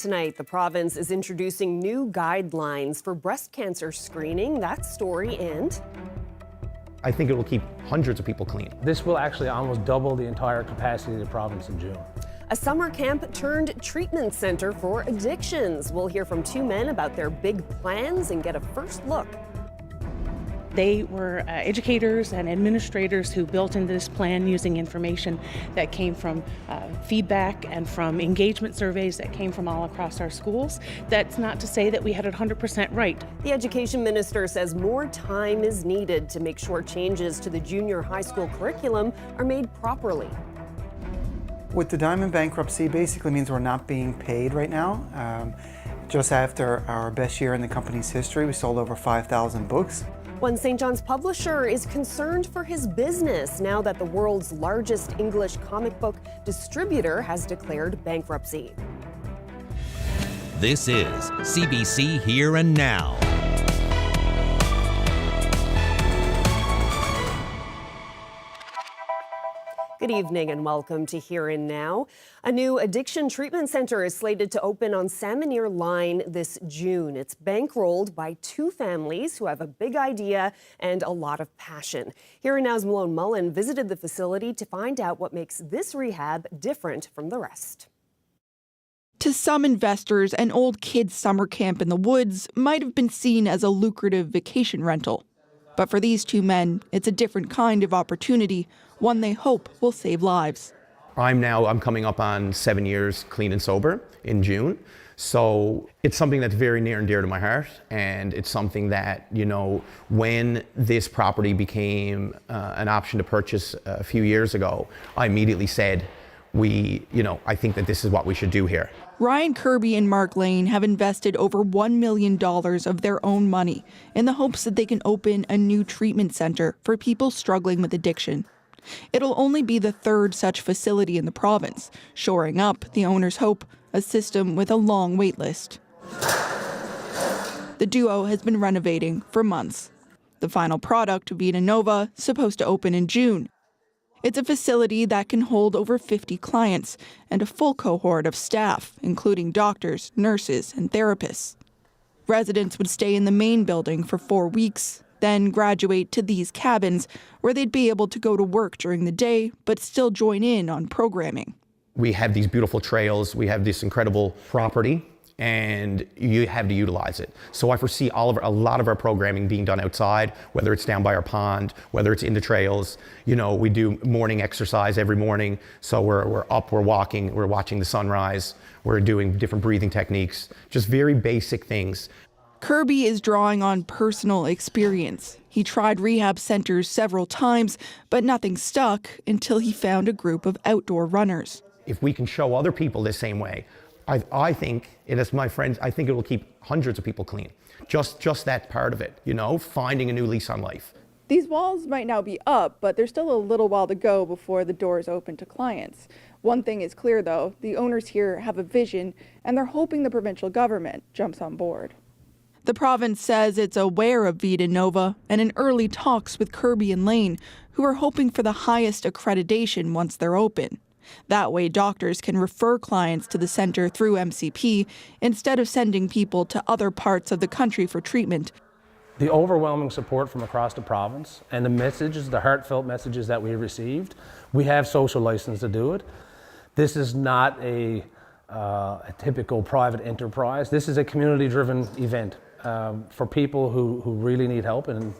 Tonight, the province is introducing new guidelines for breast cancer screening. That story and I think it will keep hundreds of people clean. This will actually almost double the entire capacity of the province in June. a summer camp turned treatment center for addictions. We'll hear from two men about their big plans and get a first look. They were educators and administrators who built into this plan using information that came from feedback and from engagement surveys that came from all across our schools. That's not to say that we had it 100% right. The education minister says more time is needed to make sure changes to the junior high school curriculum are made properly. With the Diamond bankruptcy, basically means we're not being paid right now. Just after our best year in the company's history, we sold over 5,000 books. One St. John's publisher is concerned for his business now that the world's largest English comic book distributor has declared bankruptcy. This is CBC Here and Now. Good evening and welcome to Here and Now. A new addiction treatment center is slated to open on Salmon Line this June. It's bankrolled by two families who have a big idea and a lot of passion. Here and Now's Malone Mullen visited the facility to find out what makes this rehab different from the rest. To some investors, an old kids' summer camp in the woods might have been seen as a lucrative vacation rental. But for these two men, it's a different kind of opportunity, one they hope will save lives. I'm coming up on 7 years clean and sober in June. So it's something that's very near and dear to my heart. And it's something that, when this property became an option to purchase a few years ago, I immediately said, I think that this is what we should do here. Ryan Kirby and Mark Lane have invested over $1 million of their own money in the hopes that they can open a new treatment center for people struggling with addiction. It'll only be the third such facility in the province, shoring up, the owners hope, a system with a long wait list. The duo has been renovating for months. The final product, Vida Nova, supposed to open in June. It's a facility that can hold over 50 clients and a full cohort of staff, including doctors, nurses, and therapists. Residents would stay in the main building for 4 weeks, then graduate to these cabins where they'd be able to go to work during the day but still join in on programming. We have these beautiful trails, we have this incredible property, and you have to utilize it. So I foresee a lot of our programming being done outside, whether it's down by our pond, whether it's in the trails. We do morning exercise every morning. So we're up, we're walking, we're watching the sunrise, we're doing different breathing techniques, just very basic things. Kirby is drawing on personal experience. He tried rehab centers several times, but nothing stuck until he found a group of outdoor runners. If we can show other people the same way, I think, and as my friends, I think it will keep hundreds of people clean. Just that part of it, finding a new lease on life. These walls might now be up, but there's still a little while to go before the doors open to clients. One thing is clear, though, the owners here have a vision, and they're hoping the provincial government jumps on board. The province says it's aware of Vida Nova and in early talks with Kirby and Lane, who are hoping for the highest accreditation once they're open. That way, doctors can refer clients to the center through MCP instead of sending people to other parts of the country for treatment. The overwhelming support from across the province and the heartfelt messages that we received, we have social license to do it. This is not a typical private enterprise. This is a community-driven event for people who really need help in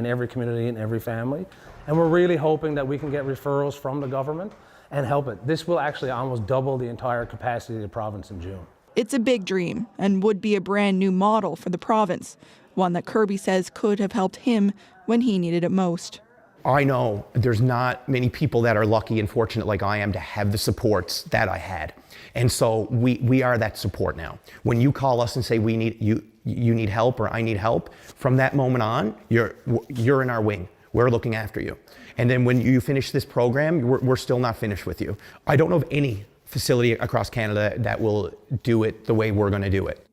every community and every family. And we're really hoping that we can get referrals from the government and help it. This will actually almost double the entire capacity of the province in June. It's a big dream and would be a brand new model for the province, one that Kirby says could have helped him when he needed it most. I know there's not many people that are lucky and fortunate like I am to have the supports that I had. And so we are that support now. When you call us and say you need help or I need help, from that moment on, you're in our wing. We're looking after you. And then when you finish this program, we're still not finished with you. I don't know of any facility across Canada that will do it the way we're going to do it.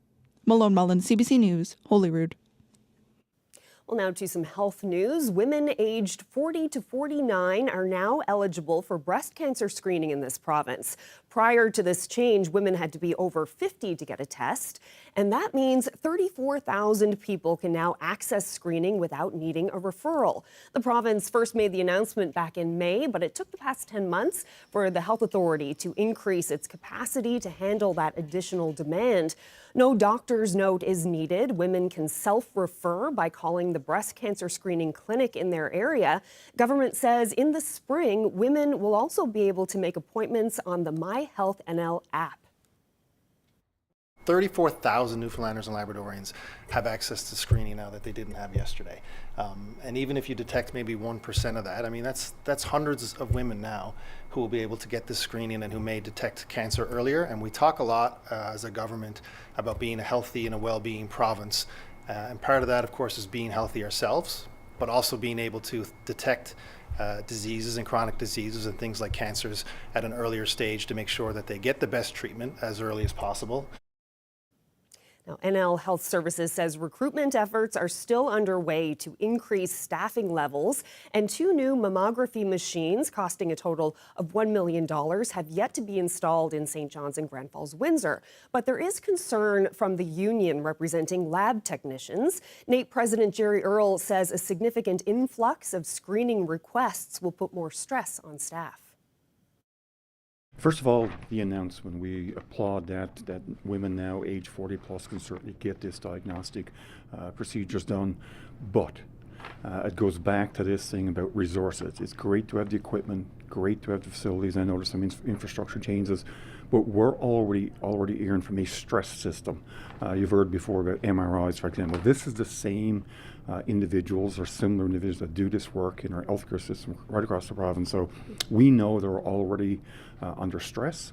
Malone Mullen, CBC News, Holyrood. Well, now to some health news. Women aged 40 to 49 are now eligible for breast cancer screening in this province. Prior to this change, women had to be over 50 to get a test, and that means 34,000 people can now access screening without needing a referral. The province first made the announcement back in May, but it took the past 10 months for the health authority to increase its capacity to handle that additional demand. No doctor's note is needed. Women can self-refer by calling the breast cancer screening clinic in their area. Government says in the spring, women will also be able to make appointments on the My Health NL app. 34,000 Newfoundlanders and Labradorians have access to screening now that they didn't have yesterday. And even if you detect maybe 1% of that, I mean, that's hundreds of women now who will be able to get this screening and who may detect cancer earlier. And we talk a lot as a government about being a healthy and a well-being province. And part of that, of course, is being healthy ourselves, but also being able to detect diseases and chronic diseases and things like cancers at an earlier stage to make sure that they get the best treatment as early as possible. Now, NL Health Services says recruitment efforts are still underway to increase staffing levels, and 2 new mammography machines costing a total of $1 million have yet to be installed in St. John's and Grand Falls, Windsor. But there is concern from the union representing lab technicians. NAPE President Jerry Earle says a significant influx of screening requests will put more stress on staff. First of all, the announcement, we applaud that women now age 40 plus can certainly get this diagnostic procedures done, but it goes back to this thing about resources. It's great to have the equipment, great to have the facilities. I know there's some infrastructure changes, but we're already hearing from a stress system. You've heard before about MRIs, for example. This is the same individuals or similar individuals that do this work in our healthcare system right across the province. So we know they're already under stress.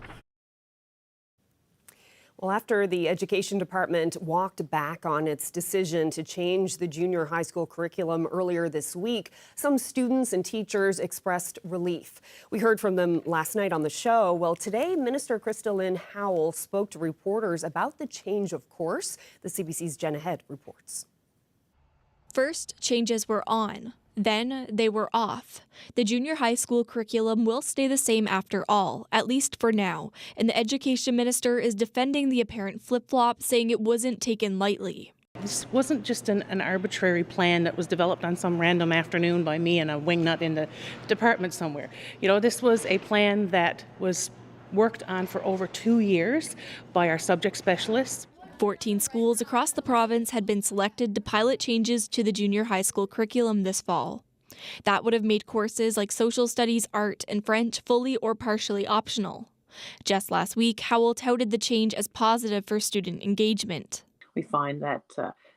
Well, after the Education Department walked back on its decision to change the junior high school curriculum earlier this week, some students and teachers expressed relief. We heard from them last night on the show. Well, today, Minister Krista Lynn Howell spoke to reporters about the change of course. The CBC's Jenna Head reports. First, changes were on. Then they were off. The junior high school curriculum will stay the same after all, at least for now, and the education minister is defending the apparent flip-flop, saying it wasn't taken lightly. This wasn't just an arbitrary plan that was developed on some random afternoon by me and a wingnut in the department somewhere. You know, this was a plan that was worked on for over 2 years by our subject specialists. 14 schools across the province had been selected to pilot changes to the junior high school curriculum this fall. That would have made courses like social studies, art, and French fully or partially optional. Just last week, Howell touted the change as positive for student engagement. We find that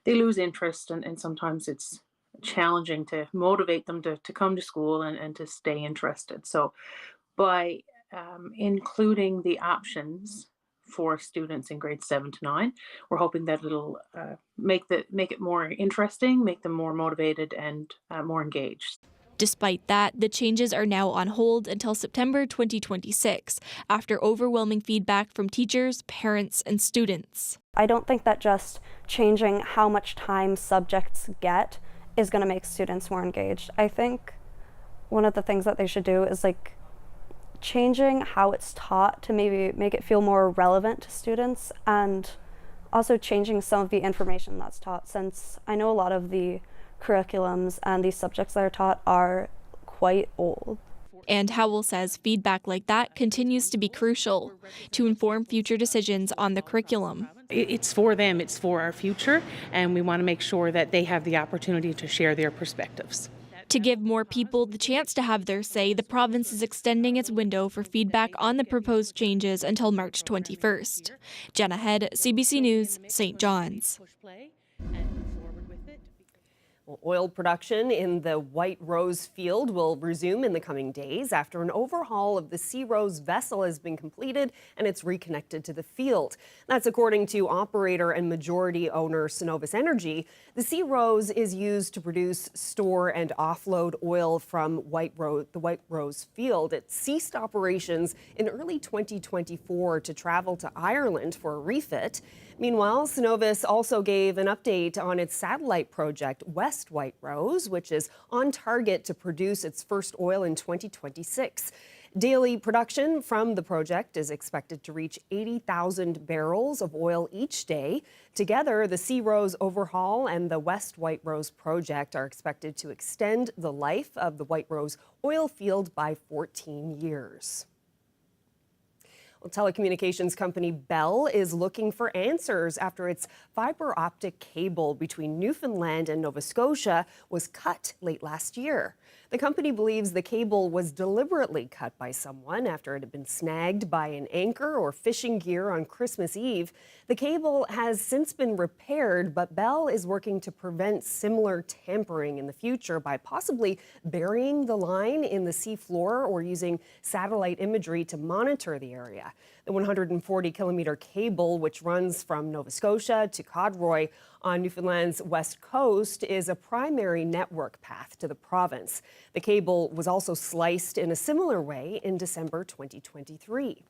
they lose interest, and sometimes it's challenging to motivate them to come to school and to stay interested. So by including the options for students in grades 7 to 9. We're hoping that it'll make it more interesting, make them more motivated and more engaged. Despite that, the changes are now on hold until September 2026, after overwhelming feedback from teachers, parents, and students. I don't think that just changing how much time subjects get is going to make students more engaged. I think one of the things that they should do is changing how it's taught to maybe make it feel more relevant to students, and also changing some of the information that's taught, since I know a lot of the curriculums and these subjects that are taught are quite old. And Howell says feedback like that continues to be crucial to inform future decisions on the curriculum. It's for them, it's for our future, and we want to make sure that they have the opportunity to share their perspectives. To give more people the chance to have their say, the province is extending its window for feedback on the proposed changes until March 21st. Jenna Head, CBC News, St. John's. Well, oil production in the White Rose field will resume in the coming days after an overhaul of the Sea Rose vessel has been completed and it's reconnected to the field. That's according to operator and majority owner Cenovus Energy. The Sea Rose is used to produce, store, and offload oil from the White Rose field. It ceased operations in early 2024 to travel to Ireland for a refit. Meanwhile, Cenovus also gave an update on its satellite project, West White Rose, which is on target to produce its first oil in 2026. Daily production from the project is expected to reach 80,000 barrels of oil each day. Together, the Sea Rose overhaul and the West White Rose project are expected to extend the life of the White Rose oil field by 14 years. Well, telecommunications company Bell is looking for answers after its fiber optic cable between Newfoundland and Nova Scotia was cut late last year. The company believes the cable was deliberately cut by someone after it had been snagged by an anchor or fishing gear on Christmas Eve. The cable has since been repaired, but Bell is working to prevent similar tampering in the future by possibly burying the line in the seafloor or using satellite imagery to monitor the area. The 140-kilometer cable, which runs from Nova Scotia to Codroy on Newfoundland's west coast, is a primary network path to the province. The cable was also sliced in a similar way in December 2023.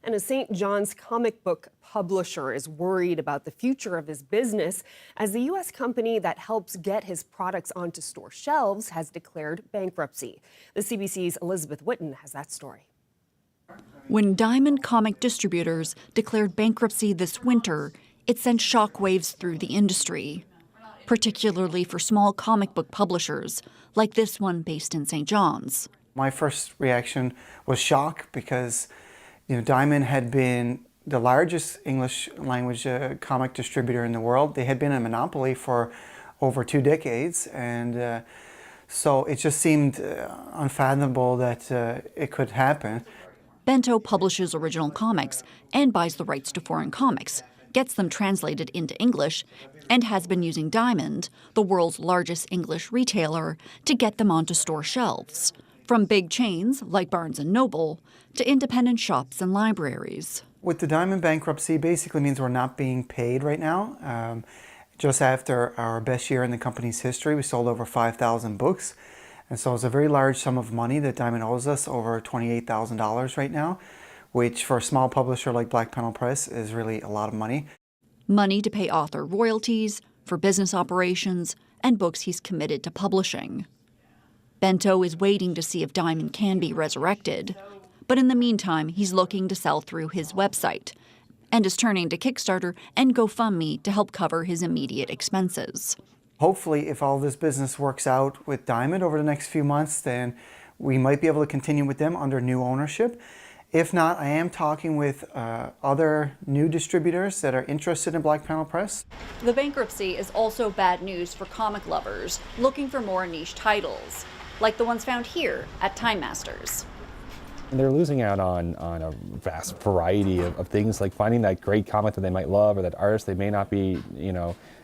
And a St. John's comic book publisher is worried about the future of his business as the U.S. company that helps get his products onto store shelves has declared bankruptcy. The CBC's Elizabeth Whitten has that story. When Diamond Comic Distributors declared bankruptcy this winter, it sent shockwaves through the industry, particularly for small comic book publishers, like this one based in St. John's. My first reaction was shock because Diamond had been the largest English language comic distributor in the world. They had been a monopoly for over 2 decades, and so it just seemed unfathomable that it could happen. Bento publishes original comics and buys the rights to foreign comics, gets them translated into English, and has been using Diamond, the world's largest English retailer, to get them onto store shelves, from big chains like Barnes & Noble to independent shops and libraries. With the Diamond bankruptcy, basically means we're not being paid right now. Just after our best year in the company's history, we sold over 5,000 books. And so it's a very large sum of money that Diamond owes us, over $28,000 right now, which for a small publisher like Black Panel Press is really a lot of money. Money to pay author royalties, for business operations, and books he's committed to publishing. Bento is waiting to see if Diamond can be resurrected. But in the meantime, he's looking to sell through his website and is turning to Kickstarter and GoFundMe to help cover his immediate expenses. Hopefully, if all this business works out with Diamond over the next few months, then we might be able to continue with them under new ownership. If not, I am talking with other new distributors that are interested in Black Panel Press. The bankruptcy is also bad news for comic lovers looking for more niche titles, like the ones found here at Time Masters. They're losing out on a vast variety of things, like finding that great comic that they might love or that artist they may not be,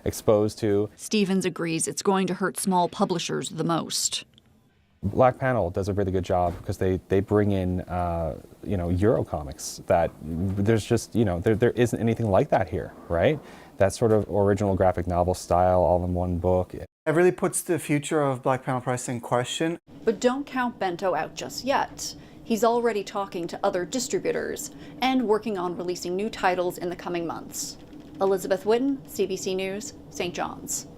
exposed to. Stevens agrees it's going to hurt small publishers the most. Black Panel does a really good job because they bring in, Euro comics that there's just, there isn't anything like that here, right? That sort of original graphic novel style, all in one book. It really puts the future of Black Panel Press in question. But don't count Bento out just yet. He's already talking to other distributors and working on releasing new titles in the coming months. Elizabeth Whitten, CBC News, St. John's.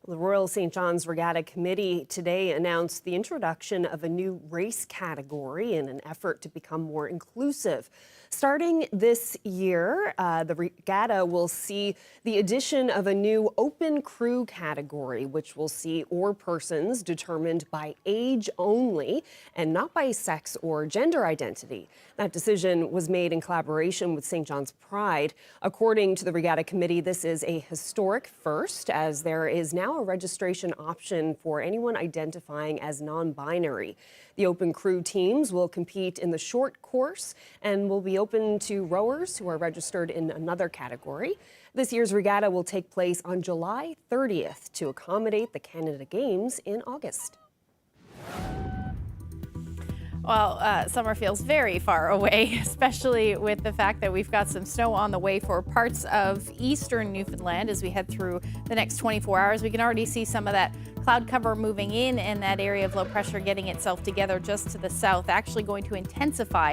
The Royal St. John's Regatta Committee today announced the introduction of a new race category in an effort to become more inclusive. Starting this year, the regatta will see the addition of a new open crew category, which will see oar persons determined by age only and not by sex or gender identity. That decision was made in collaboration with St. John's Pride. According to the Regatta Committee, this is a historic first, as there is now a registration option for anyone identifying as non-binary. The open crew teams will compete in the short course and will be open to rowers who are registered in another category. This year's regatta will take place on July 30th to accommodate the Canada Games in August. Well, summer feels very far away, especially with the fact that we've got some snow on the way for parts of eastern Newfoundland as we head through the next 24 hours. We can already see some of that cloud cover moving in and that area of low pressure getting itself together just to the south, actually going to intensify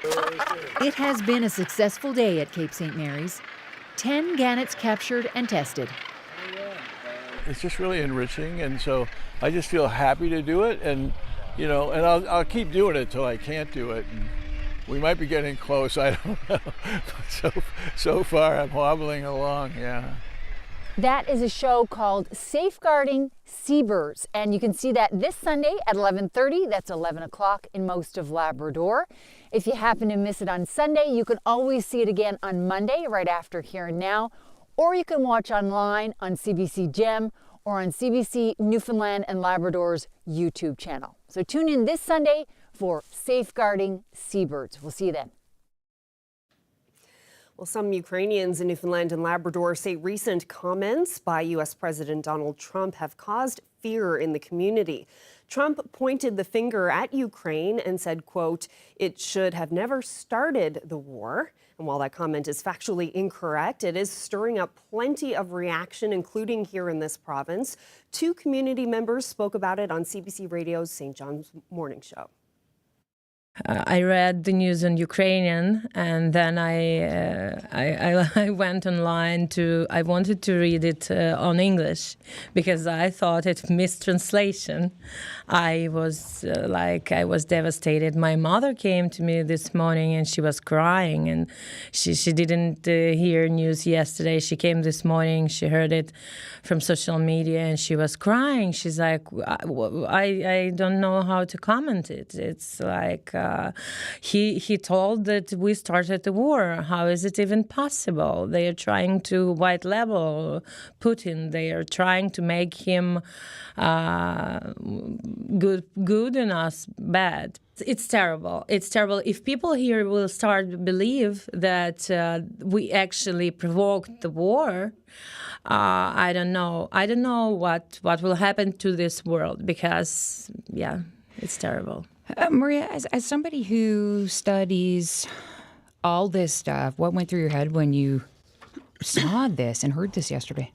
It has been a successful day at Cape St. Mary's. 10 gannets captured and tested. It's just really enriching, and so I just feel happy to do it, and you know, and I'll keep doing it till I can't do it. And we might be getting close, I don't know. So far I'm hobbling along, yeah. That is a show called Safeguarding Seabirds, and you can see that this Sunday at 11:30. That's 11 o'clock in most of Labrador. If you happen to miss it on Sunday, you can always see it again on Monday right after Here and Now, or you can watch online on CBC Gem or on CBC Newfoundland and Labrador's YouTube channel. So tune in this Sunday for Safeguarding Seabirds. We'll see you then. Well, some Ukrainians in Newfoundland and Labrador say recent comments by U.S. President Donald Trump have caused fear in the community. Trump pointed the finger at Ukraine and said, quote, "It should have never started the war." And while that comment is factually incorrect, it is stirring up plenty of reaction, including here in this province. Two community members spoke about it on CBC Radio's St. John's Morning Show. I read the news in Ukrainian, and then I went online I wanted to read it on English because I thought it mistranslation. I was devastated. My mother came to me this morning and she was crying, and she didn't hear news yesterday. She came this morning, she heard it from social media, and she was crying. She's like, I don't know how to comment it. It's like he told that we started the war. How is it even possible? They are trying to white label Putin. They are trying to make him good and us bad. It's terrible. It's terrible. If people here will start to believe that we actually provoked the war, I don't know. I don't know what will happen to this world because, yeah, it's terrible. Maria, as somebody who studies all this stuff, what went through your head when you saw this and heard this yesterday?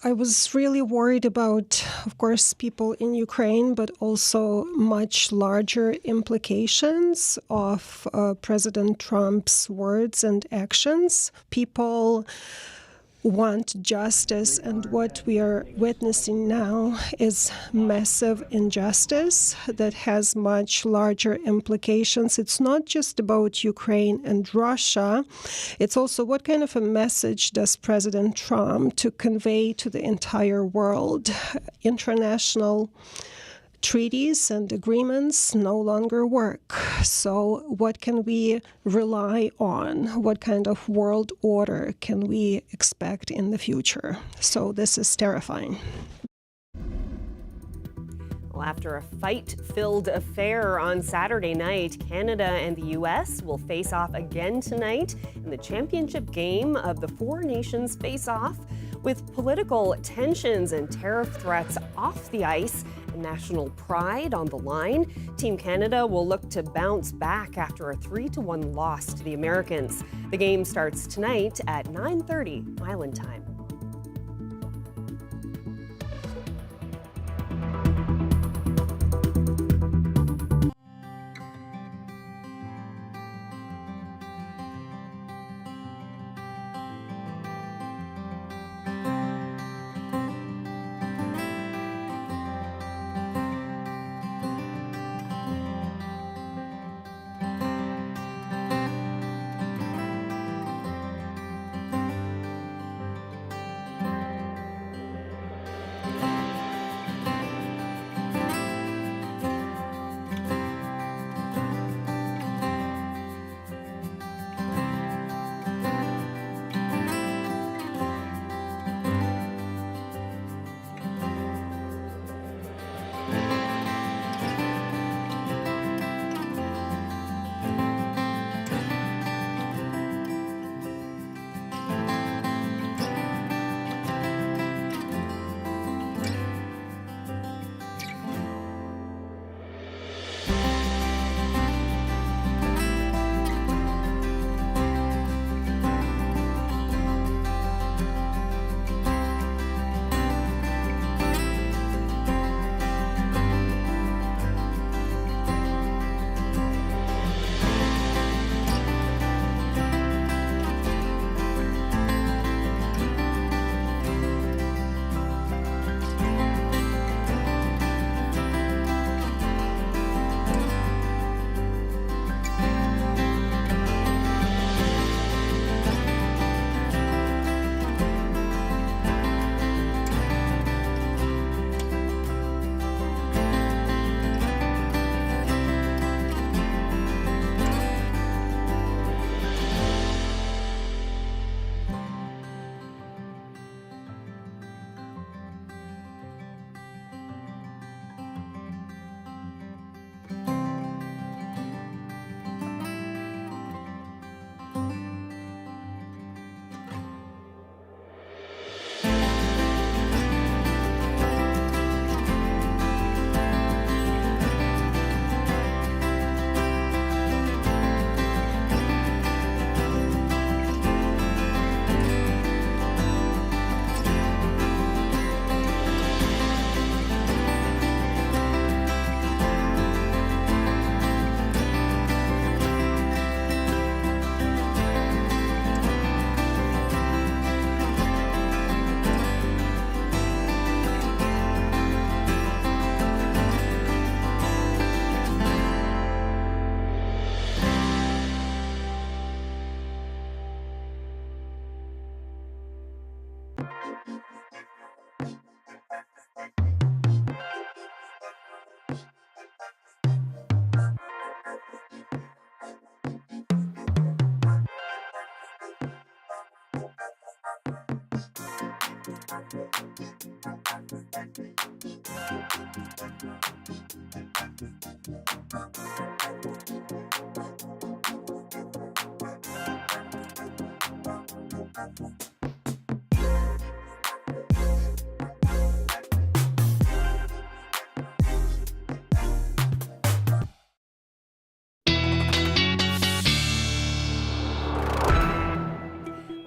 I was really worried about, of course, people in Ukraine, but also much larger implications of President Trump's words and actions. People want justice, and what we are witnessing now is massive injustice that has much larger implications. It's not just about Ukraine and Russia. It's also what kind of a message does President Trump to convey to the entire world. International treaties and agreements no longer work. So what can we rely on? What kind of world order can we expect in the future? So this is terrifying. Well, after a fight-filled affair on Saturday night, Canada and the U.S. will face off again tonight in the championship game of the Four Nations Face-Off. With political tensions and tariff threats off the ice and national pride on the line, Team Canada will look to bounce back after a 3-1 loss to the Americans. The game starts tonight at 9:30 Island time.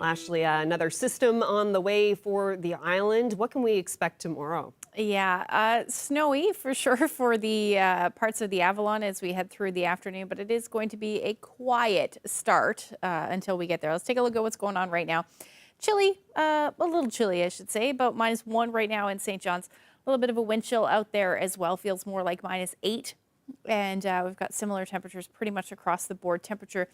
Ashley, another system on the way for the island. What can we expect tomorrow? Yeah, snowy for sure for the parts of the Avalon as we head through the afternoon, but it is going to be a quiet start until we get there. Let's take a look at what's going on right now. Chilly, a little chilly, I should say, about -1 right now in St. John's. A little bit of a wind chill out there as well, feels more like -8. And we've got similar temperatures pretty much across the board. Temperature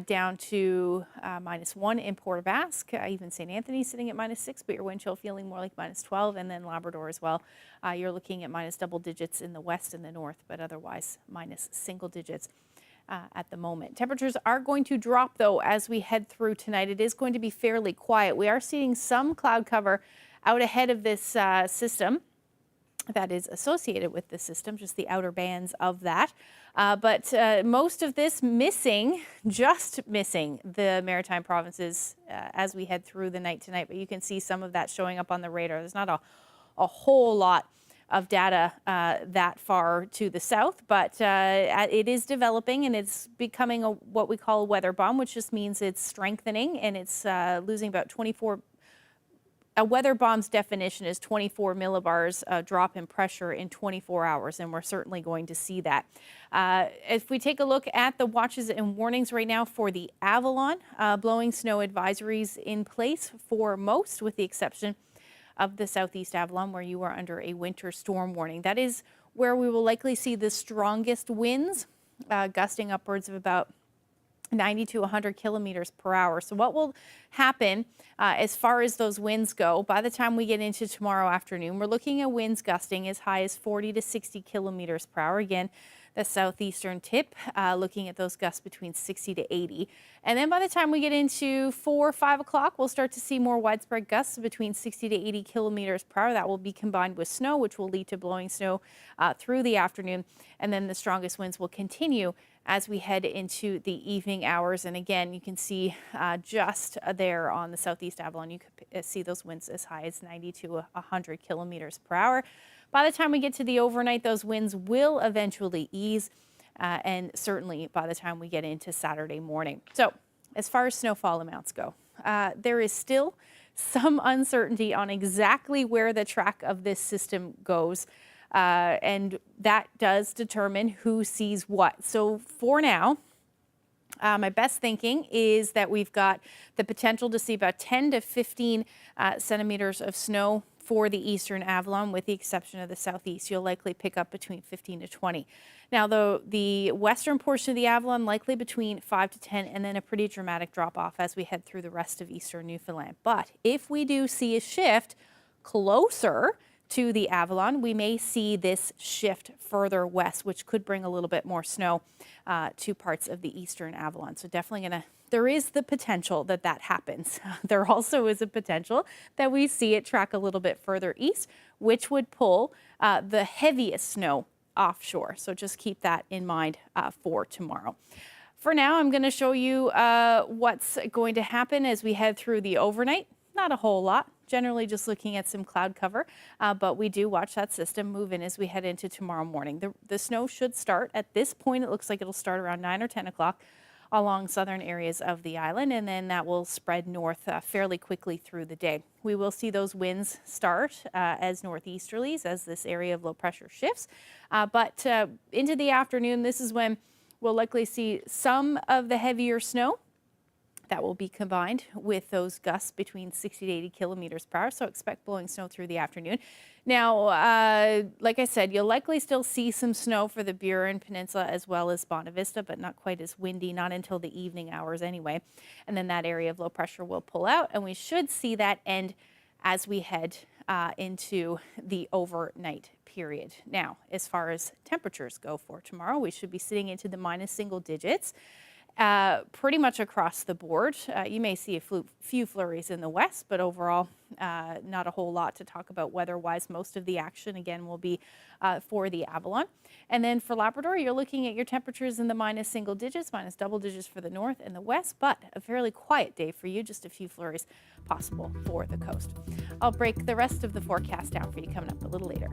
down to -1 in Port aux Basques, even St. Anthony sitting at -6, but your wind chill feeling more like -12, and then Labrador as well. You're looking at minus double digits in the west and the north, but otherwise minus single digits at the moment. Temperatures are going to drop though as we head through tonight. It is going to be fairly quiet. We are seeing some cloud cover out ahead of this system that is associated with the system, just the outer bands of that. But most of this just missing the Maritime provinces as we head through the night tonight. But you can see some of that showing up on the radar. There's not a whole lot of data that far to the south, but it is developing and it's becoming what we call a weather bomb, which just means it's strengthening and it's losing about 24. A weather bomb's definition is 24 millibars drop in pressure in 24 hours, and we're certainly going to see that. If we take a look at the watches and warnings right now for the Avalon, blowing snow advisories in place for most, with the exception of the southeast Avalon, where you are under a winter storm warning. That is where we will likely see the strongest winds, gusting upwards of about 90 to 100 kilometers per hour. So what will happen as far as those winds go, by the time we get into tomorrow afternoon, we're looking at winds gusting as high as 40 to 60 kilometers per hour. Again, the southeastern tip, looking at those gusts between 60 to 80. And then by the time we get into 4 or 5 o'clock, we'll start to see more widespread gusts between 60 to 80 kilometers per hour. That will be combined with snow, which will lead to blowing snow through the afternoon. And then the strongest winds will continue as we head into the evening hours. And again, you can see just there on the southeast Avalon, you could see those winds as high as 90 to 100 kilometers per hour. By the time we get to the overnight, those winds will eventually ease, and certainly by the time we get into Saturday morning. So as far as snowfall amounts go, there is still some uncertainty on exactly where the track of this system goes. And that does determine who sees what. So for now, my best thinking is that we've got the potential to see about 10 to 15 centimeters of snow for the eastern Avalon, with the exception of the southeast. You'll likely pick up between 15 to 20. Now, the western portion of the Avalon, likely between 5 to 10, and then a pretty dramatic drop off as we head through the rest of eastern Newfoundland. But if we do see a shift closer to the Avalon, we may see this shift further west, which could bring a little bit more snow to parts of the eastern Avalon. So definitely there is the potential that happens. There also is a potential that we see it track a little bit further east, which would pull the heaviest snow offshore. So just keep that in mind for tomorrow. For now, I'm going to show you what's going to happen as we head through the overnight. Not a whole lot. Generally just looking at some cloud cover, but we do watch that system move in as we head into tomorrow morning. The snow should start. At this point, it looks like it'll start around 9 or 10 o'clock along southern areas of the island, and then that will spread north fairly quickly through the day. We will see those winds start as northeasterlies as this area of low pressure shifts, but into the afternoon, this is when we'll likely see some of the heavier snow. That will be combined with those gusts between 60 to 80 kilometers per hour, so expect blowing snow through the afternoon. Now, like I said, you'll likely still see some snow for the Burin Peninsula as well as Bonavista, but not quite as windy, not until the evening hours anyway. And then that area of low pressure will pull out, and we should see that end as we head into the overnight period. Now, as far as temperatures go for tomorrow, we should be sitting into the minus single digits. pretty much across the board. You may see a few flurries in the west, but overall, not a whole lot to talk about weather-wise. Most of the action, again, will be for the Avalon. And then for Labrador, you're looking at your temperatures in the minus single digits, minus double digits for the north and the west, but a fairly quiet day for you, just a few flurries possible for the coast. I'll break the rest of the forecast down for you coming up a little later.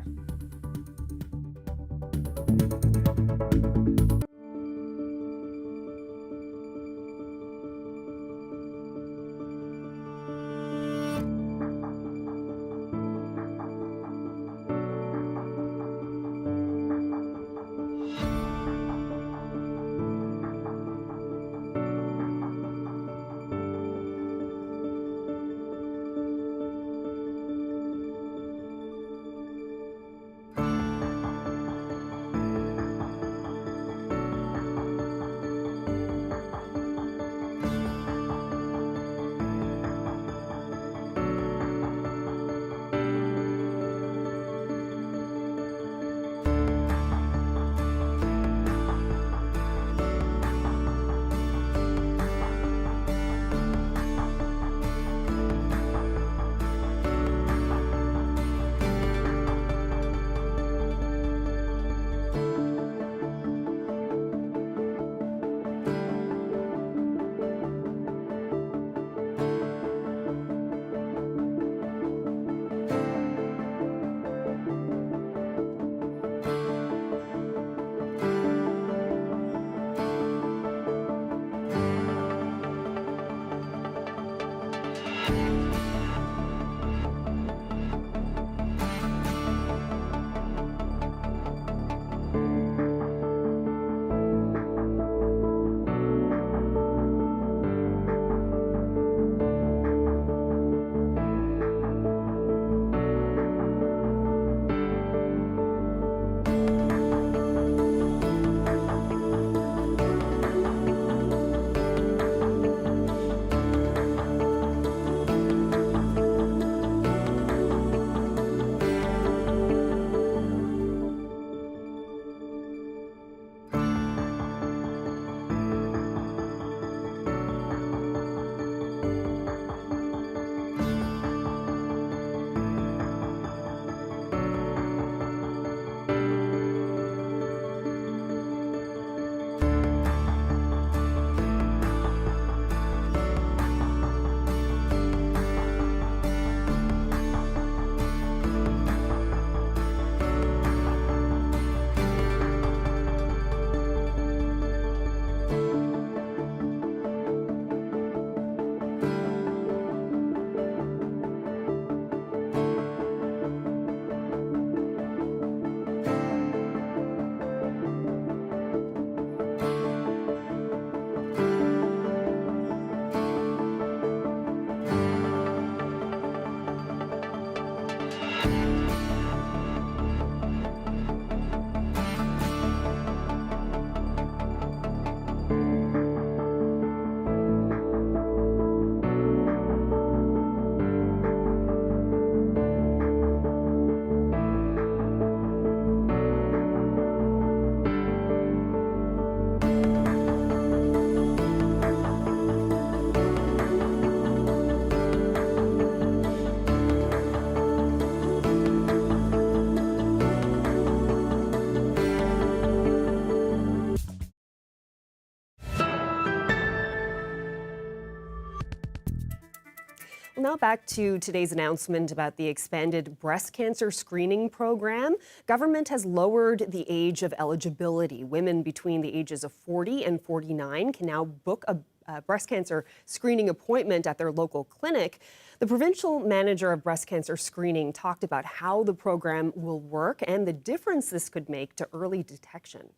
Now back to today's announcement about the expanded breast cancer screening program. Government has lowered the age of eligibility. Women between the ages of 40 and 49 can now book a breast cancer screening appointment at their local clinic. The provincial manager of breast cancer screening talked about how the program will work and the difference this could make to early detection.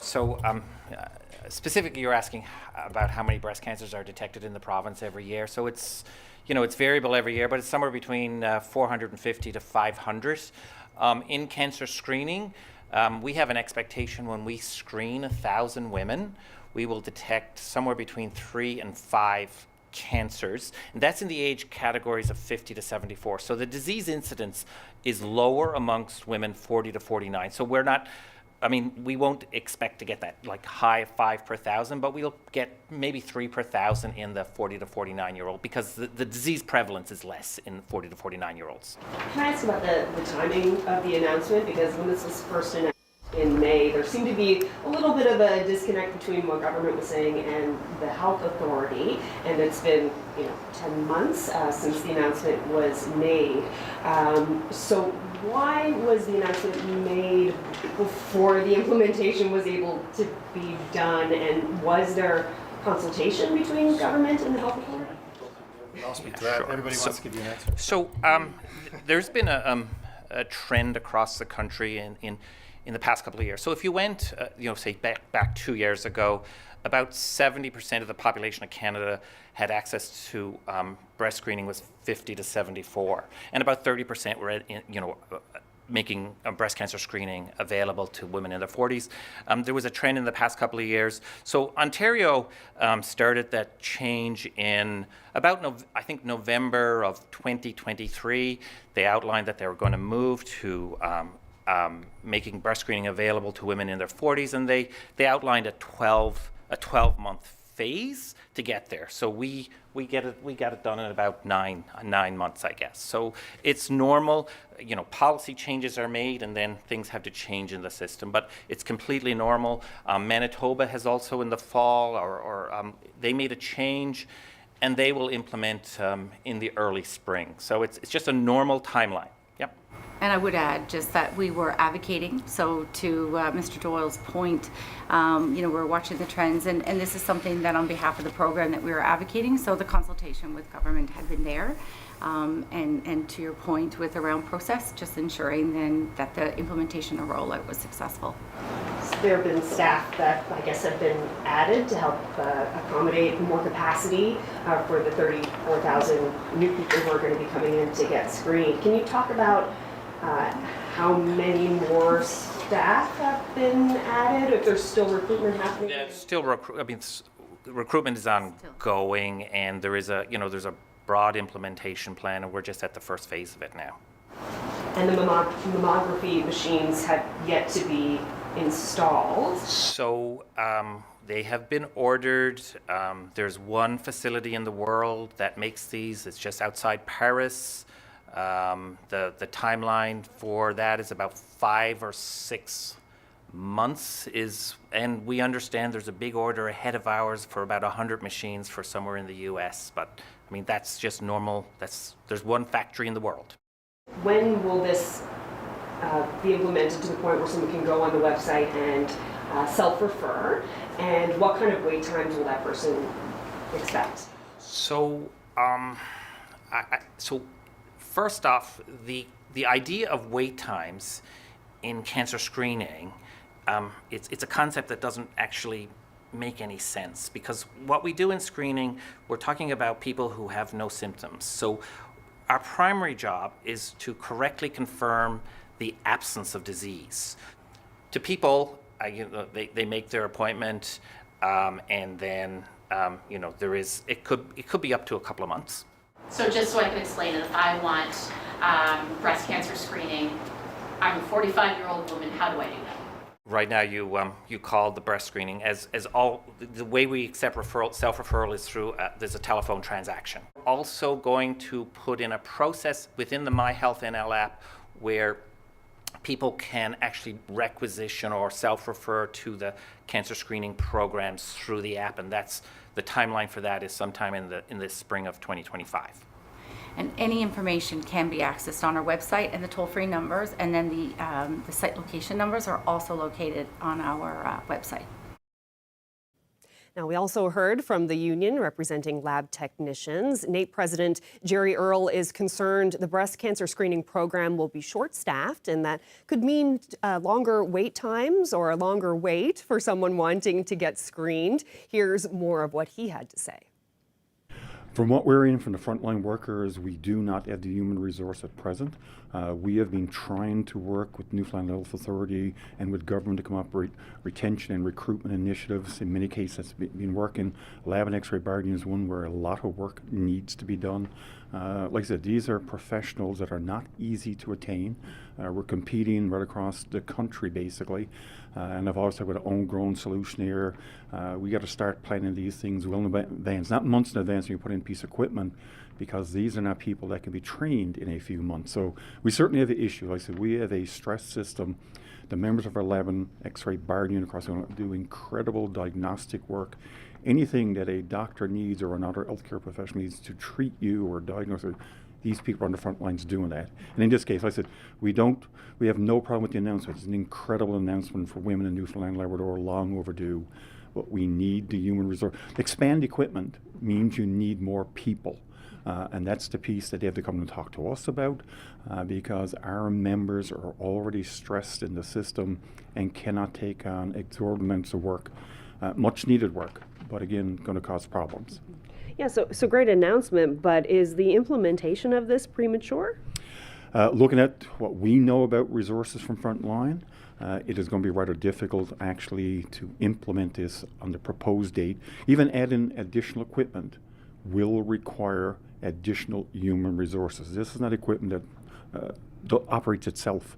So specifically, you're asking about how many breast cancers are detected in the province every year. So it's, it's variable every year, but it's somewhere between 450 to 500. In cancer screening, we have an expectation when we screen 1,000 women, we will detect somewhere between 3 and 5 cancers, and that's in the age categories of 50 to 74. So the disease incidence is lower amongst women 40 to 49. So we're not I mean, we won't expect to get that like high 5 per thousand, but we'll get maybe 3 per thousand in the 40 to 49-year-old because the disease prevalence is less in 40 to 49-year-olds. Can I ask about the timing of the announcement? Because when this was first announced in May, there seemed to be a little bit of a disconnect between what government was saying and the health authority, and it's been 10 months since the announcement was made. So why was the announcement made before the implementation was able to be done, and was there consultation between government and the health authority? I'll speak to that. Sure. Everybody wants to give you an answer. So there's been a trend across the country in the past couple of years. So if you went, say back 2 years ago, about 70% of the population of Canada had access to breast screening was 50 to 74, and about 30% were making breast cancer screening available to women in their 40s. There was a trend in the past couple of years. So Ontario started that change in about, I think, November of 2023. They outlined that they were going to move to making breast screening available to women in their 40s, and they outlined a 12-month phase to get there. So we got it done in about nine months, I guess. So it's normal. Policy changes are made, and then things have to change in the system. But it's completely normal. Manitoba has also in the fall, or they made a change, and they will implement in the early spring. So it's just a normal timeline. Yep. And I would add just that we were advocating. So to Mr. Doyle's point, we're watching the trends, and this is something that on behalf of the program that we were advocating. So the consultation with government had been there. And to your point with around process, just ensuring then that the implementation or rollout was successful. So there have been staff that I guess have been added to help accommodate more capacity for the 34,000 new people who are going to be coming in to get screened. Can you talk about how many more staff have been added, if there's still recruitment happening? There's still recruitment is ongoing, and there's a broad implementation plan, and we're just at the first phase of it now. And the mammography machines have yet to be installed. So they have been ordered. There's one facility in the world that makes these. It's just outside Paris. The timeline for that is about 5 or 6 months, and we understand there's a big order ahead of ours for about 100 machines for somewhere in the US, but I mean that's just normal. There's one factory in the world. When will this be implemented to the point where someone can go on the website and self-refer, and what kind of wait times will that person expect? So first off, the idea of wait times in cancer screening, it's a concept that doesn't actually make any sense, because what we do in screening, we're talking about people who have no symptoms. So our primary job is to correctly confirm the absence of disease. To people, they make their appointment, and then it could be up to a couple of months. So just so I can explain it, if I want breast cancer screening, I'm a 45-year-old woman, how do I do that? Right now, you call the breast screening the way we accept self-referral is through there's a telephone transaction. Also going to put in a process within the My Health NL app where people can actually requisition or self-refer to the cancer screening programs through the app, and that's the timeline for that is sometime in the spring of 2025. And any information can be accessed on our website, and the toll-free numbers, and then the site location numbers are also located on our website. Now, we also heard from the union representing lab technicians. NAPE President Jerry Earle is concerned the breast cancer screening program will be short-staffed, and that could mean longer wait times or a longer wait for someone wanting to get screened. Here's more of what he had to say. From what we're hearing from the frontline workers, we do not have the human resource at present. We have been trying to work with Newfoundland Health Authority and with government to come up with retention and recruitment initiatives. In many cases, it's been working. Lab and X-ray Barding is one where a lot of work needs to be done. Like I said, these are professionals that are not easy to attain. We're competing right across the country, basically. And I've always said with an homegrown solution here, we got to start planning these things well in advance, not months in advance when you put in a piece of equipment, because these are not people that can be trained in a few months. So we certainly have an issue. Like I said, we have a stress system. The members of our lab and X-ray bar unit across the country do incredible diagnostic work. Anything that a doctor needs or another healthcare professional needs to treat you or diagnose it, these people are on the front lines doing that. And in this case, like I said, we have no problem with the announcement. It's an incredible announcement for women in Newfoundland and Labrador, long overdue. But we need the human resource. Expand equipment means you need more people. And that's the piece that they have to come and talk to us about, because our members are already stressed in the system and cannot take on exorbitant amounts of work, much needed work, but again, going to cause problems. Yeah, so great announcement, but is the implementation of this premature? Looking at what we know about resources from Frontline, it is going to be rather difficult actually to implement this on the proposed date. Even adding additional equipment will require additional human resources. This is not equipment that operates itself.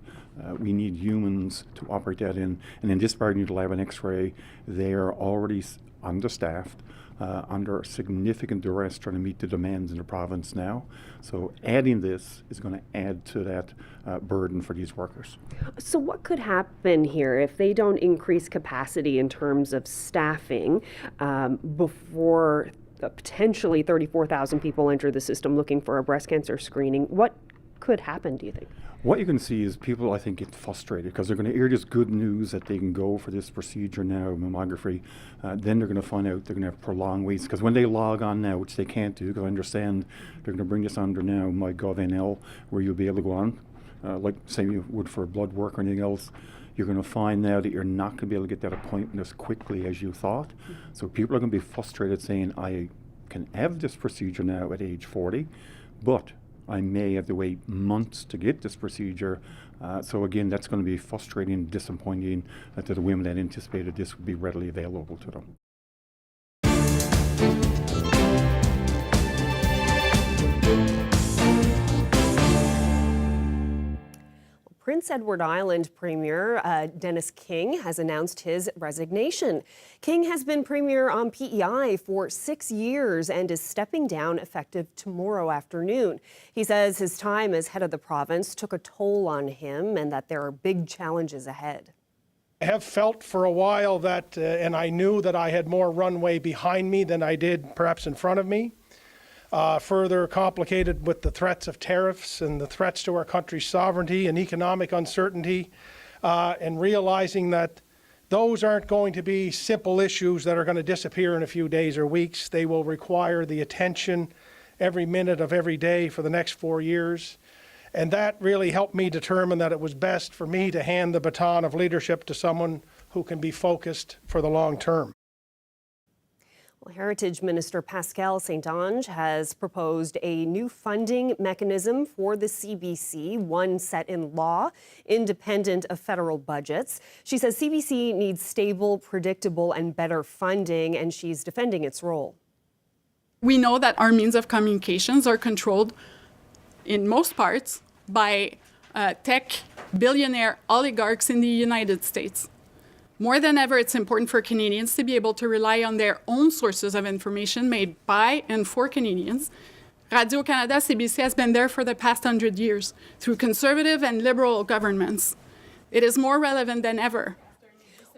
We need humans to operate that in. And in this bar unit lab and X-ray, they are already understaffed, under significant duress trying to meet the demands in the province now. So adding this is going to add to that burden for these workers. So what could happen here if they don't increase capacity in terms of staffing before potentially 34,000 people enter the system looking for a breast cancer screening? What could happen, do you think? What you can see is people, I think, get frustrated because they're going to hear this good news that they can go for this procedure now, mammography. Then they're going to find out they're going to have prolonged waits, because when they log on now, which they can't do, because I understand they're going to bring this under now MyGovNL, where you'll be able to go on, like same you would for blood work or anything else. You're going to find now that you're not going to be able to get that appointment as quickly as you thought. So people are going to be frustrated saying, I can have this procedure now at age 40, but I may have to wait months to get this procedure. So again, that's going to be frustrating and disappointing to the women that anticipated this would be readily available to them. Prince Edward Island Premier Dennis King has announced his resignation. King has been Premier on PEI for 6 years and is stepping down effective tomorrow afternoon. He says his time as head of the province took a toll on him and that there are big challenges ahead. I have felt for a while that, and I knew that I had more runway behind me than I did perhaps in front of me. Further complicated with the threats of tariffs and the threats to our country's sovereignty and economic uncertainty, and realizing that those aren't going to be simple issues that are going to disappear in a few days or weeks. They will require the attention every minute of every day for the next 4 years. And that really helped me determine that it was best for me to hand the baton of leadership to someone who can be focused for the long term. Well, Heritage Minister Pascal St-Onge has proposed a new funding mechanism for the CBC, one set in law, independent of federal budgets. She says CBC needs stable, predictable, and better funding, and she's defending its role. We know that our means of communications are controlled in most parts by tech billionaire oligarchs in the United States. More than ever, it's important for Canadians to be able to rely on their own sources of information made by and for Canadians. Radio-Canada, CBC has been there for the past 100 years through conservative and liberal governments. It is more relevant than ever.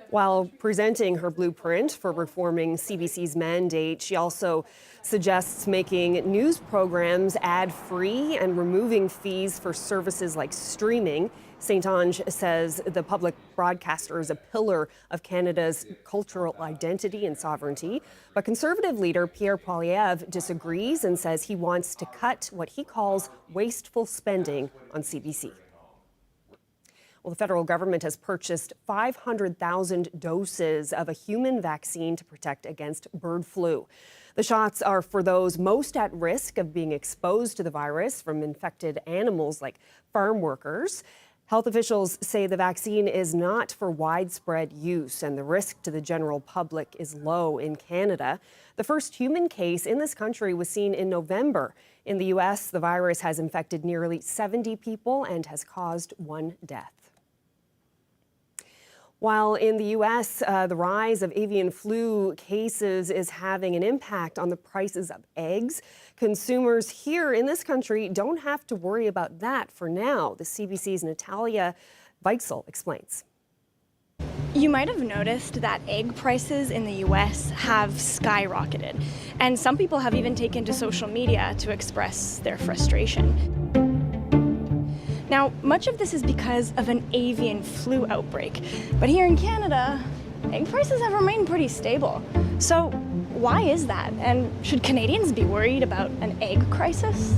While presenting her blueprint for reforming CBC's mandate, she also suggests making news programs ad-free and removing fees for services like streaming. St-Onge says the public broadcaster is a pillar of Canada's cultural identity and sovereignty. But Conservative leader Pierre Poilievre disagrees and says he wants to cut what he calls wasteful spending on CBC. Well, the federal government has purchased 500,000 doses of a human vaccine to protect against bird flu. The shots are for those most at risk of being exposed to the virus from infected animals like farm workers. Health officials say the vaccine is not for widespread use and the risk to the general public is low in Canada. The first human case in this country was seen in November. In the U.S., the virus has infected nearly 70 people and has caused 1 death. While in the U.S., the rise of avian flu cases is having an impact on the prices of eggs, consumers here in this country don't have to worry about that for now. The CBC's Natalia Weichsel explains. You might have noticed that egg prices in the U.S. have skyrocketed, and some people have even taken to social media to express their frustration. Now, much of this is because of an avian flu outbreak, but here in Canada, egg prices have remained pretty stable. So why is that? And should Canadians be worried about an egg crisis?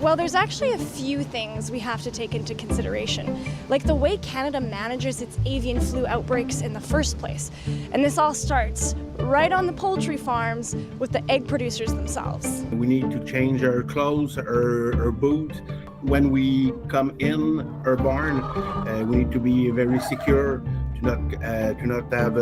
Well, there's actually a few things we have to take into consideration, like the way Canada manages its avian flu outbreaks in the first place. And this all starts right on the poultry farms with the egg producers themselves. We need to change our clothes, our boot. When we come in our barn, we need to be very secure to not have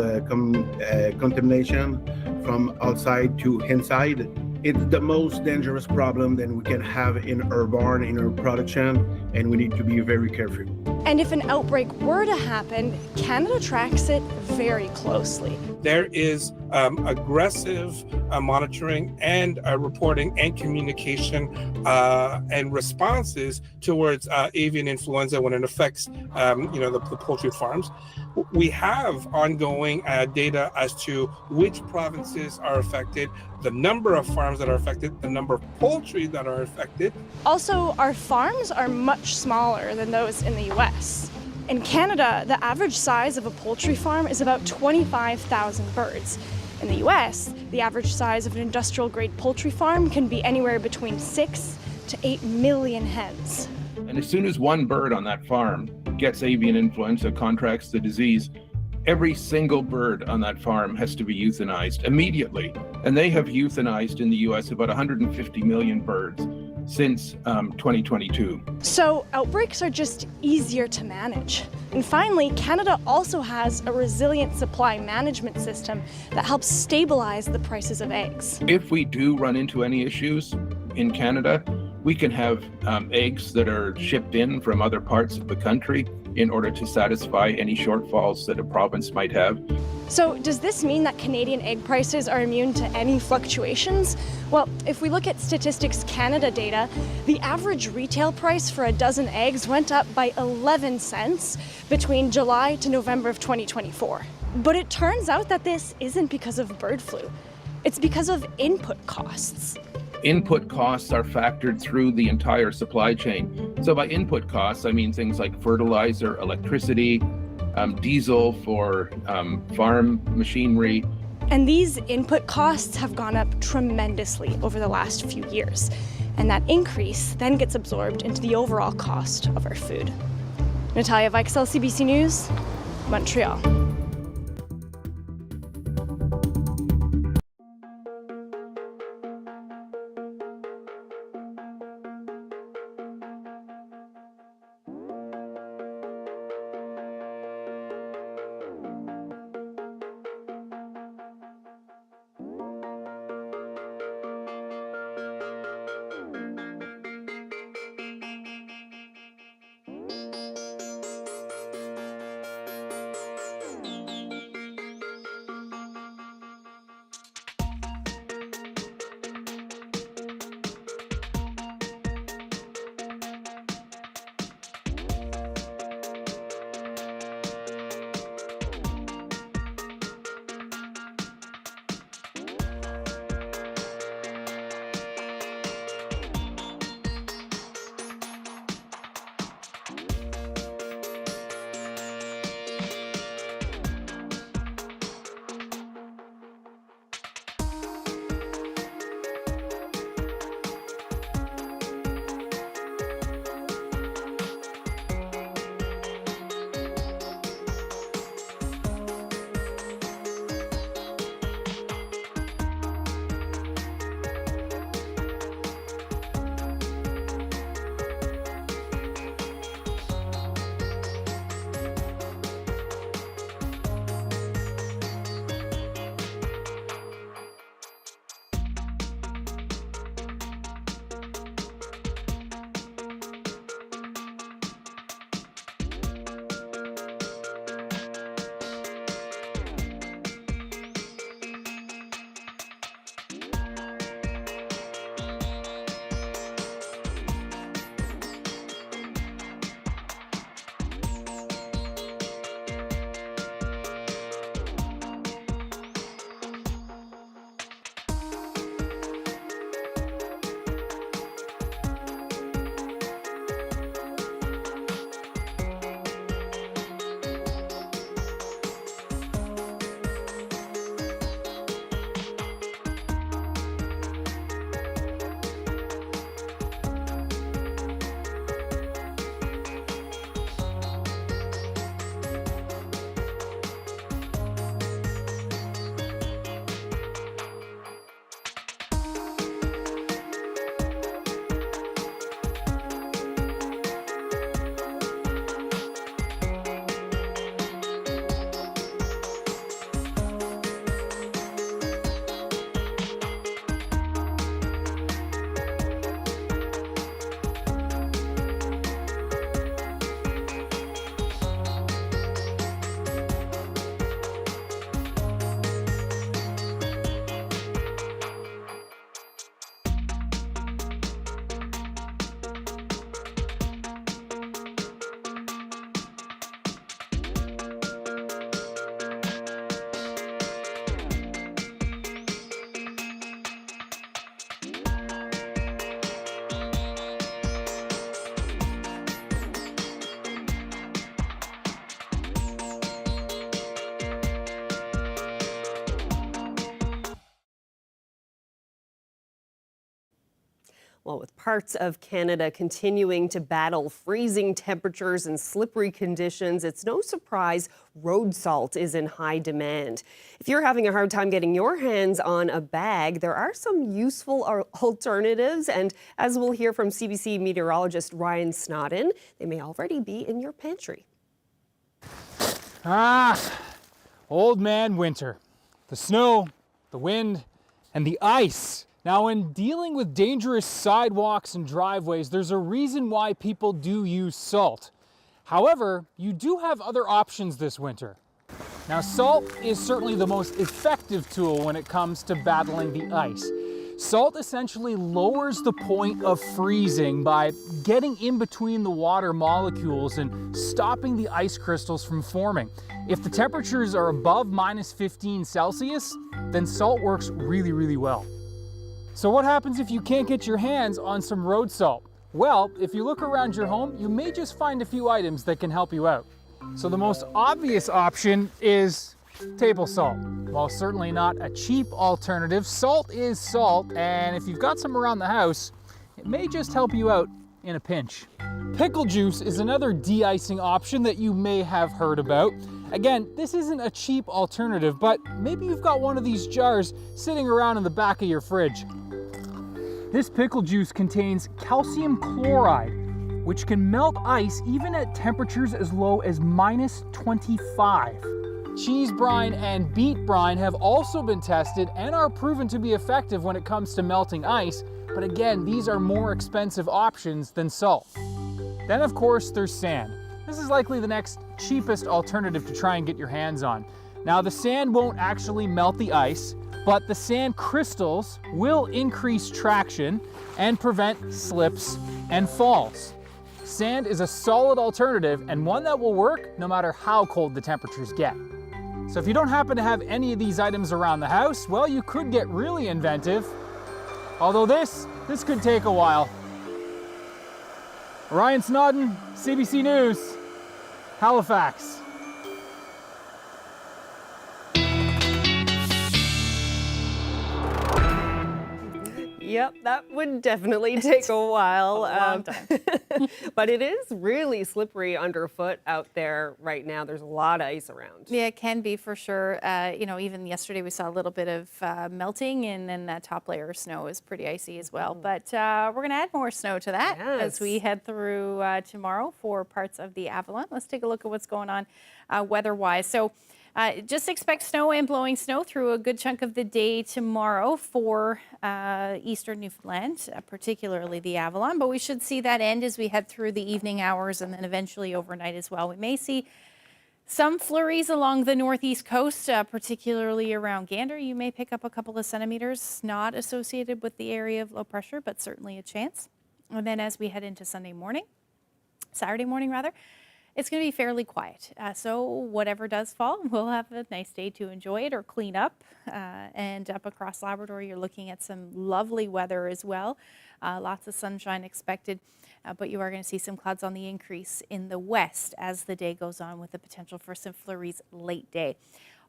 contamination from outside to inside. It's the most dangerous problem that we can have in our barn, in our production, and we need to be very careful. And if an outbreak were to happen, Canada tracks it very closely. There is aggressive monitoring and reporting and communication and responses towards avian influenza when it affects the poultry farms. We have ongoing data as to which provinces are affected, the number of farms that are affected, the number of poultry that are affected. Also, our farms are much smaller than those in the US. In Canada, the average size of a poultry farm is about 25,000 birds. In the US, the average size of an industrial-grade poultry farm can be anywhere between 6 to 8 million hens. And as soon as one bird on that farm gets avian influenza, contracts the disease, every single bird on that farm has to be euthanized immediately. And they have euthanized in the US about 150 million birds since 2022. So outbreaks are just easier to manage. And finally, Canada also has a resilient supply management system that helps stabilize the prices of eggs. If we do run into any issues in Canada, we can have eggs that are shipped in from other parts of the country in order to satisfy any shortfalls that a province might have. So does this mean that Canadian egg prices are immune to any fluctuations? Well, if we look at Statistics Canada data, the average retail price for a dozen eggs went up by 11 cents between July to November of 2024. But it turns out that this isn't because of bird flu. It's because of input costs. Input costs are factored through the entire supply chain. So by input costs, I mean things like fertilizer, electricity, diesel for farm machinery. And these input costs have gone up tremendously over the last few years. And that increase then gets absorbed into the overall cost of our food. Natalia Weichsel, CBC News, Montreal. Well, with parts of Canada continuing to battle freezing temperatures and slippery conditions, it's no surprise road salt is in high demand. If you're having a hard time getting your hands on a bag, there are some useful alternatives. And as we'll hear from CBC meteorologist Ryan Snodden, they may already be in your pantry. Old man winter. The snow, the wind, and the ice. Now, when dealing with dangerous sidewalks and driveways, there's a reason why people do use salt. However, you do have other options this winter. Now, salt is certainly the most effective tool when it comes to battling the ice. Salt essentially lowers the point of freezing by getting in between the water molecules and stopping the ice crystals from forming. If the temperatures are above -15 Celsius, then salt works really, really well. So what happens if you can't get your hands on some road salt? Well, if you look around your home, you may just find a few items that can help you out. So the most obvious option is table salt. While certainly not a cheap alternative, salt is salt, and if you've got some around the house, it may just help you out in a pinch. Pickle juice is another de-icing option that you may have heard about. Again, this isn't a cheap alternative, but maybe you've got one of these jars sitting around in the back of your fridge. This pickle juice contains calcium chloride, which can melt ice even at temperatures as low as -25. Cheese brine and beet brine have also been tested and are proven to be effective when it comes to melting ice, but again, these are more expensive options than salt. Then of course there's sand. This is likely the next cheapest alternative to try and get your hands on. Now the sand won't actually melt the ice, but the sand crystals will increase traction and prevent slips and falls. Sand is a solid alternative and one that will work no matter how cold the temperatures get. So if you don't happen to have any of these items around the house, well, you could get really inventive. Although this could take a while. Ryan Snodden, CBC News, Halifax. Yep, that would definitely take a while. A long time. But it is really slippery underfoot out there right now. There's a lot of ice around. Yeah, it can be for sure. Even yesterday we saw a little bit of melting, and then that top layer of snow is pretty icy as well. But we're going to add more snow to that as we head through tomorrow for parts of the Avalon. Let's take a look at what's going on weather-wise. So just expect snow and blowing snow through a good chunk of the day tomorrow for eastern Newfoundland, particularly the Avalon. But we should see that end as we head through the evening hours and then eventually overnight as well. We may see some flurries along the northeast coast, particularly around Gander. You may pick up a couple of centimeters, not associated with the area of low pressure, but certainly a chance. And then as we head into Saturday morning, it's going to be fairly quiet. So whatever does fall, we'll have a nice day to enjoy it or clean up. And up across Labrador, you're looking at some lovely weather as well. Lots of sunshine expected, but you are going to see some clouds on the increase in the west as the day goes on, with the potential for some flurries late day.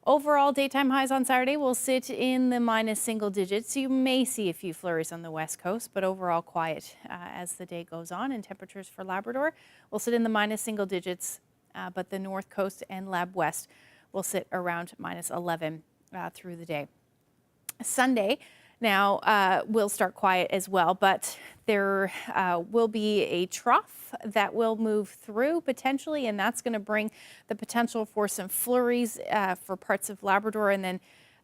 Overall, daytime highs on Saturday will sit in the minus single digits. You may see a few flurries on the west coast, but overall quiet as the day goes on. And temperatures for Labrador will sit in the minus single digits, but the north coast and Lab West will sit around minus 11 through the day. Sunday now will start quiet as well, but there will be a trough that will move through potentially, and that's going to bring the potential for some flurries for parts of Labrador and then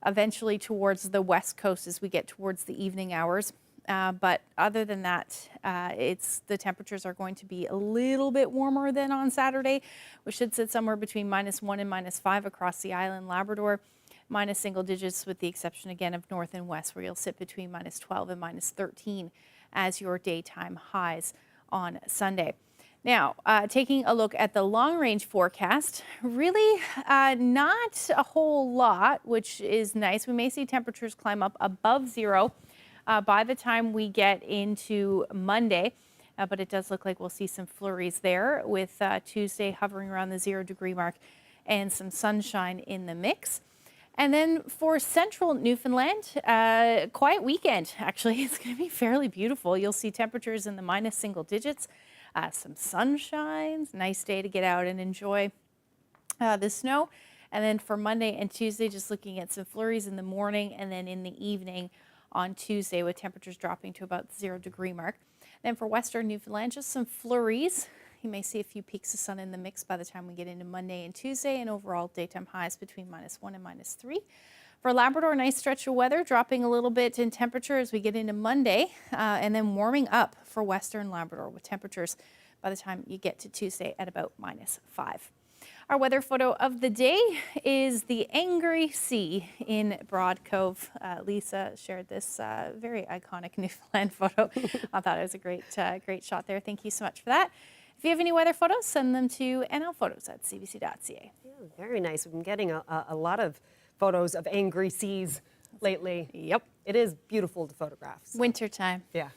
eventually towards the west coast as we get towards the evening hours. But other than that, the temperatures are going to be a little bit warmer than on Saturday. We should sit somewhere between -1 and -5 across the island, Labrador. Minus single digits with the exception again of north and west, where you'll sit between -12 and -13 as your daytime highs on Sunday. Now, taking a look at the long-range forecast, really not a whole lot, which is nice. We may see temperatures climb up above zero by the time we get into Monday, but it does look like we'll see some flurries there, with Tuesday hovering around the 0 degree mark and some sunshine in the mix. And then for central Newfoundland, quiet weekend, actually. It's going to be fairly beautiful. You'll see temperatures in the minus single digits, some sunshine, nice day to get out and enjoy the snow. And then for Monday and Tuesday, just looking at some flurries in the morning and then in the evening on Tuesday with temperatures dropping to about the 0 degree mark. Then for western Newfoundland, just some flurries. You may see a few peaks of sun in the mix by the time we get into Monday and Tuesday, and overall daytime highs between -1 and -3. For Labrador, nice stretch of weather, dropping a little bit in temperature as we get into Monday, and then warming up for western Labrador with temperatures by the time you get to Tuesday at about -5. Our weather photo of the day is the Angry Sea in Broad Cove. Lisa shared this very iconic Newfoundland photo. I thought it was a great shot there. Thank you so much for that. If you have any weather photos, send them to nlphotos@cbc.ca. Yeah, very nice. We've been getting a lot of photos of angry seas lately. Yep. It is beautiful to photograph. So. Wintertime. Yeah.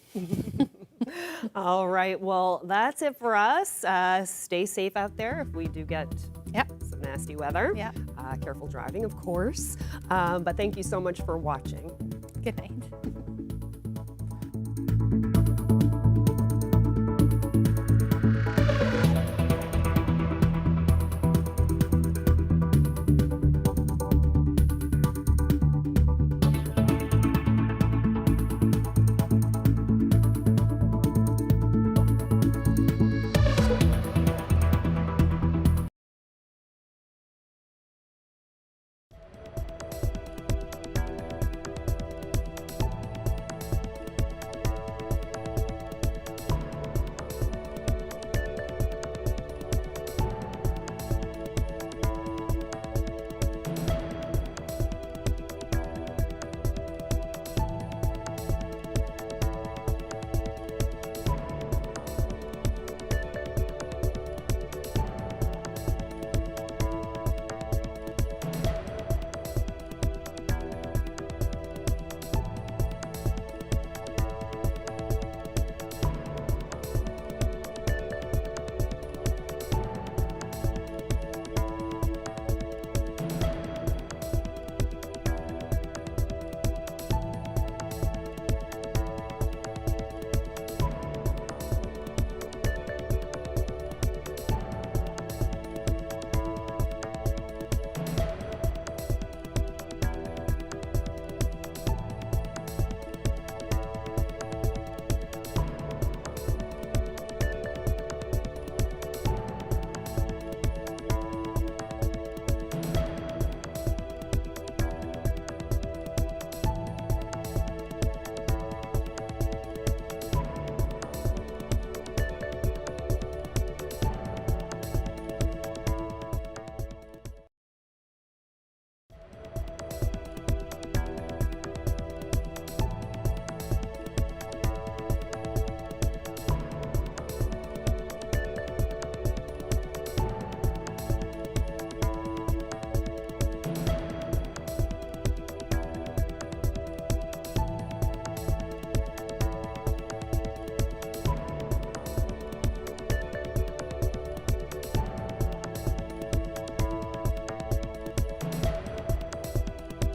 All right. Well, that's it for us. Stay safe out there if we do get some nasty weather. Yeah. Careful driving, of course. But thank you so much for watching. Good night.